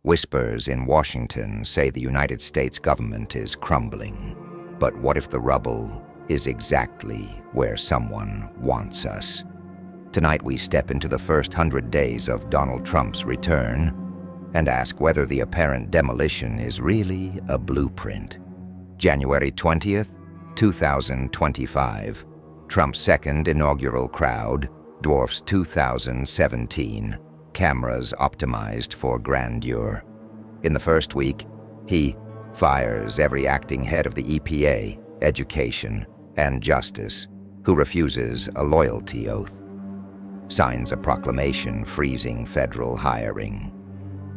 Whispers in Washington say the United States government is crumbling. But what if the rubble is exactly where someone wants us? Tonight we step into the first 100 days of Donald Trump's return and ask whether the apparent demolition is really a blueprint. January 20th, 2025. Trump's second inaugural crowd dwarfs 2017. Cameras optimized for grandeur. In the first week, he fires every acting head of the EPA, Education, and Justice who refuses a loyalty oath. Signs a proclamation freezing federal hiring.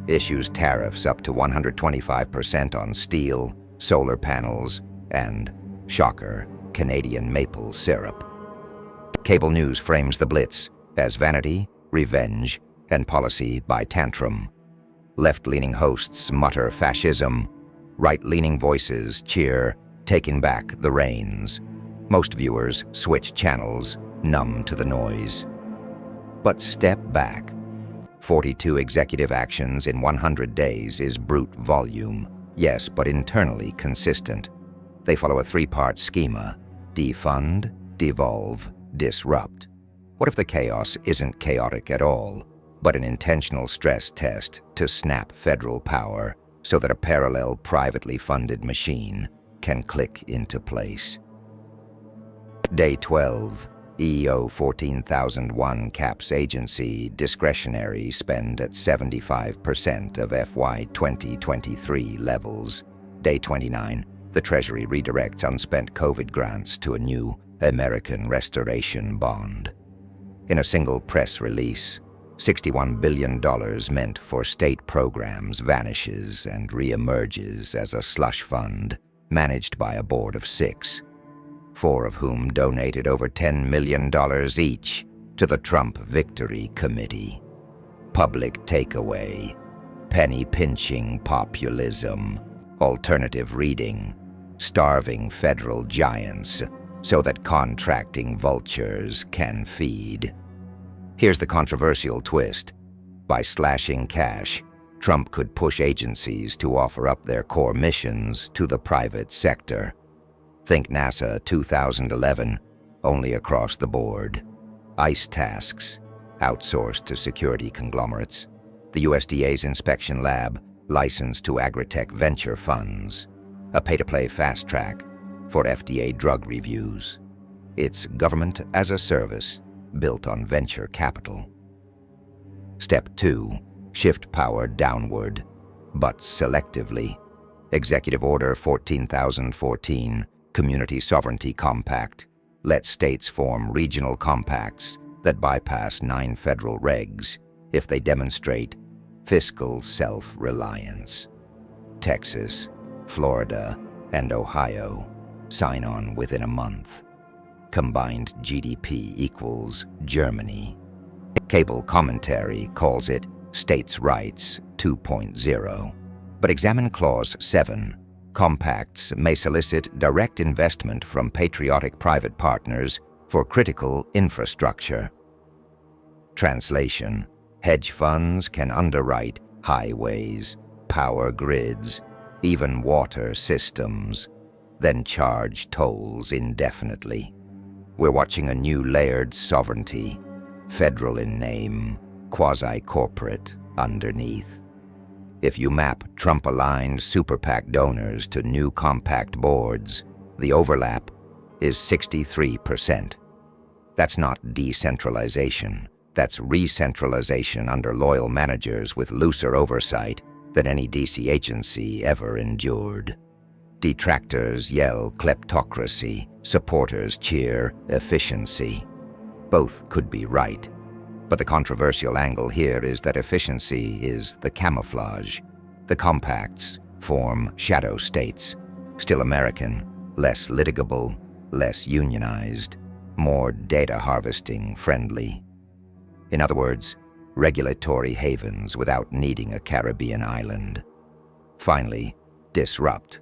Issues tariffs up to 125% on steel, solar panels, and, shocker, Canadian maple syrup. Cable news frames the blitz as vanity, revenge, and policy by tantrum. Left-leaning hosts mutter fascism. Right-leaning voices cheer, taking back the reins. Most viewers switch channels, numb to the noise. But step back. 42 executive actions in 100 days is brute volume. Yes, but internally consistent. They follow a three-part schema: defund, devolve, disrupt. What if the chaos isn't chaotic at all, but an intentional stress test to snap federal power so that a parallel privately funded machine can click into place? Day 12. EO 14001 caps agency discretionary spend at 75% of FY 2023 levels. Day 29. The Treasury redirects unspent COVID grants to a new American Restoration Bond. In a single press release, $61 billion meant for state programs vanishes and re-emerges as a slush fund managed by a board of 6, 4 of whom donated over $10 million each to the Trump Victory Committee. Public takeaway: penny-pinching populism. Alternative reading: starving federal giants so that contracting vultures can feed. Here's the controversial twist. By slashing cash, Trump could push agencies to offer up their core missions to the private sector. Think NASA 2011, only across the board. ICE tasks, outsourced to security conglomerates. The USDA's inspection lab, licensed to agritech venture funds. A pay-to-play fast track for FDA drug reviews. It's government as a service, built on venture capital. Step 2. Shift power downward, but selectively. Executive Order 14014, Community Sovereignty Compact, lets states form regional compacts that bypass 9 federal regs if they demonstrate fiscal self-reliance. Texas, Florida, and Ohio sign on within a month. Combined GDP equals Germany. Cable commentary calls it States' Rights 2.0. But examine Clause 7. Compacts may solicit direct investment from patriotic private partners for critical infrastructure. Translation: hedge funds can underwrite highways, power grids, even water systems, then charge tolls indefinitely. We're watching a new layered sovereignty, federal in name, quasi-corporate underneath. If you map Trump-aligned super PAC donors to new compact boards, the overlap is 63%. That's not decentralization. That's re-centralization under loyal managers with looser oversight than any DC agency ever endured. Detractors yell kleptocracy, supporters cheer efficiency. Both could be right, but the controversial angle here is that efficiency is the camouflage. The compacts form shadow states, still American, less litigable, less unionized, more data harvesting friendly. In other words, regulatory havens without needing a Caribbean island. Finally, disrupt.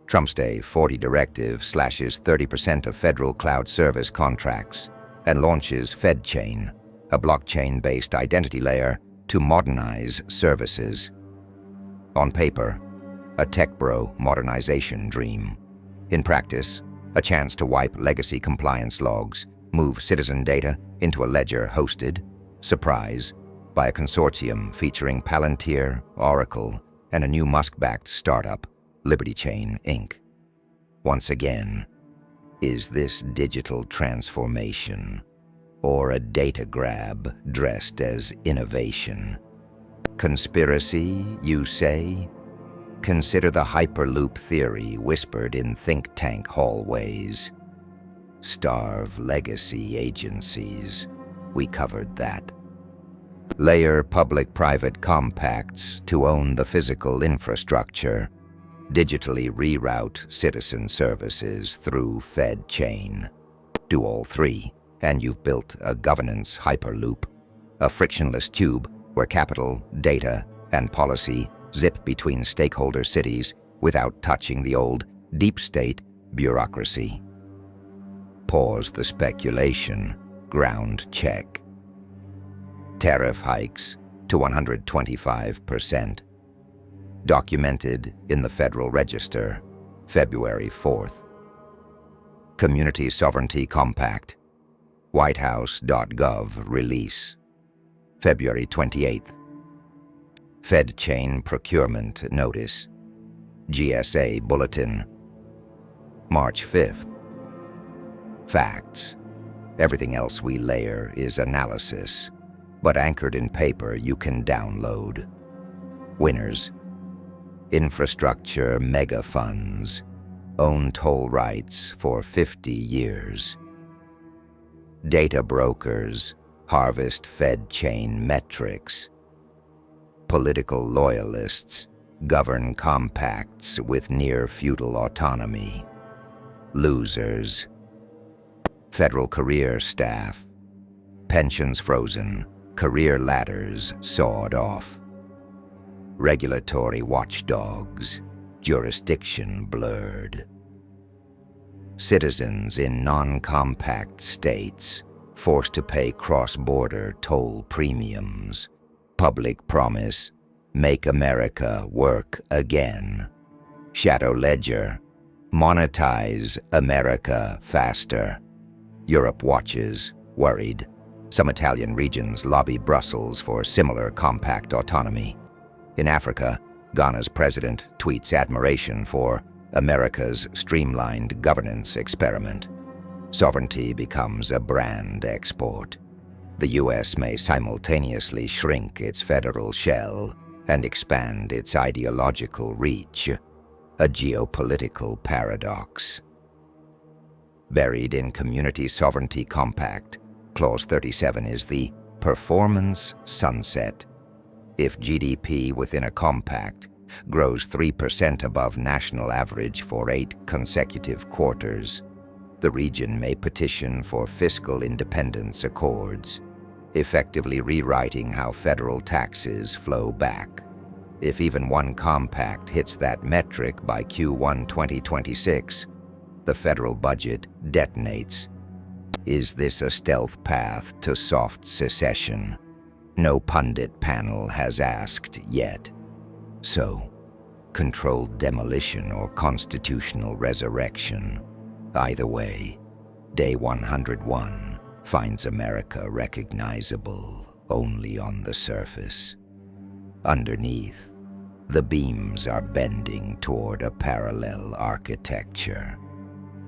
Trump's Day 40 directive slashes 30% of federal cloud service contracts and launches FedChain, a blockchain-based identity layer to modernize services. On paper, a tech bro modernization dream. In practice, a chance to wipe legacy compliance logs, move citizen data into a ledger hosted, surprise, by a consortium featuring Palantir, Oracle, and a new Musk-backed startup, LibertyChain, Inc. Once again, is this digital transformation or a data grab dressed as innovation? Conspiracy, you say? Consider the hyperloop theory whispered in think tank hallways. Starve legacy agencies. We covered that. Layer public-private compacts to own the physical infrastructure. Digitally reroute citizen services through FedChain. Do all three, and you've built a governance hyperloop, a frictionless tube where capital, data, and policy zip between stakeholder cities without touching the old deep state bureaucracy. Pause the speculation, ground check. Tariff hikes to 125%. Documented in the Federal Register, February 4th. Community Sovereignty Compact, WhiteHouse.gov release, February 28th. FedChain Procurement Notice, GSA Bulletin, March 5th. Facts. Everything else we layer is analysis, but anchored in paper you can download. Winners. Infrastructure mega funds. Own toll rights for 50 years. Data brokers harvest FedChain metrics. Political loyalists govern compacts with near-feudal autonomy. Losers. Federal career staff. Pensions frozen. Career ladders sawed off. Regulatory watchdogs. Jurisdiction blurred. Citizens in non-compact states forced to pay cross-border toll premiums. Public promise, make America work again. Shadow ledger, monetize America faster. Europe watches, worried. Some Italian regions lobby Brussels for similar compact autonomy. In Africa, Ghana's president tweets admiration for America's streamlined governance experiment. Sovereignty becomes a brand export. The U.S. may simultaneously shrink its federal shell and expand its ideological reach, a geopolitical paradox. Buried in Community Sovereignty Compact, Clause 37 is the performance sunset. If GDP within a compact grows 3% above national average for 8 consecutive quarters, the region may petition for Fiscal Independence Accords, effectively rewriting how federal taxes flow back. If even one compact hits that metric by Q1 2026, the federal budget detonates. Is this a stealth path to soft secession? No pundit panel has asked yet. So, controlled demolition or constitutional resurrection. Either way, Day 101 finds America recognizable only on the surface. Underneath, the beams are bending toward a parallel architecture.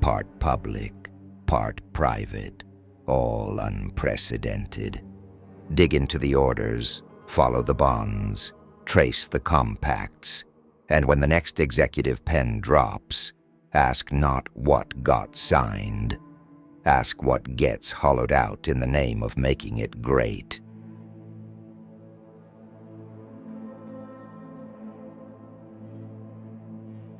Part public, part private, all unprecedented. Dig into the orders, follow the bonds, trace the compacts, and when the next executive pen drops, ask not what got signed, ask what gets hollowed out in the name of making it great.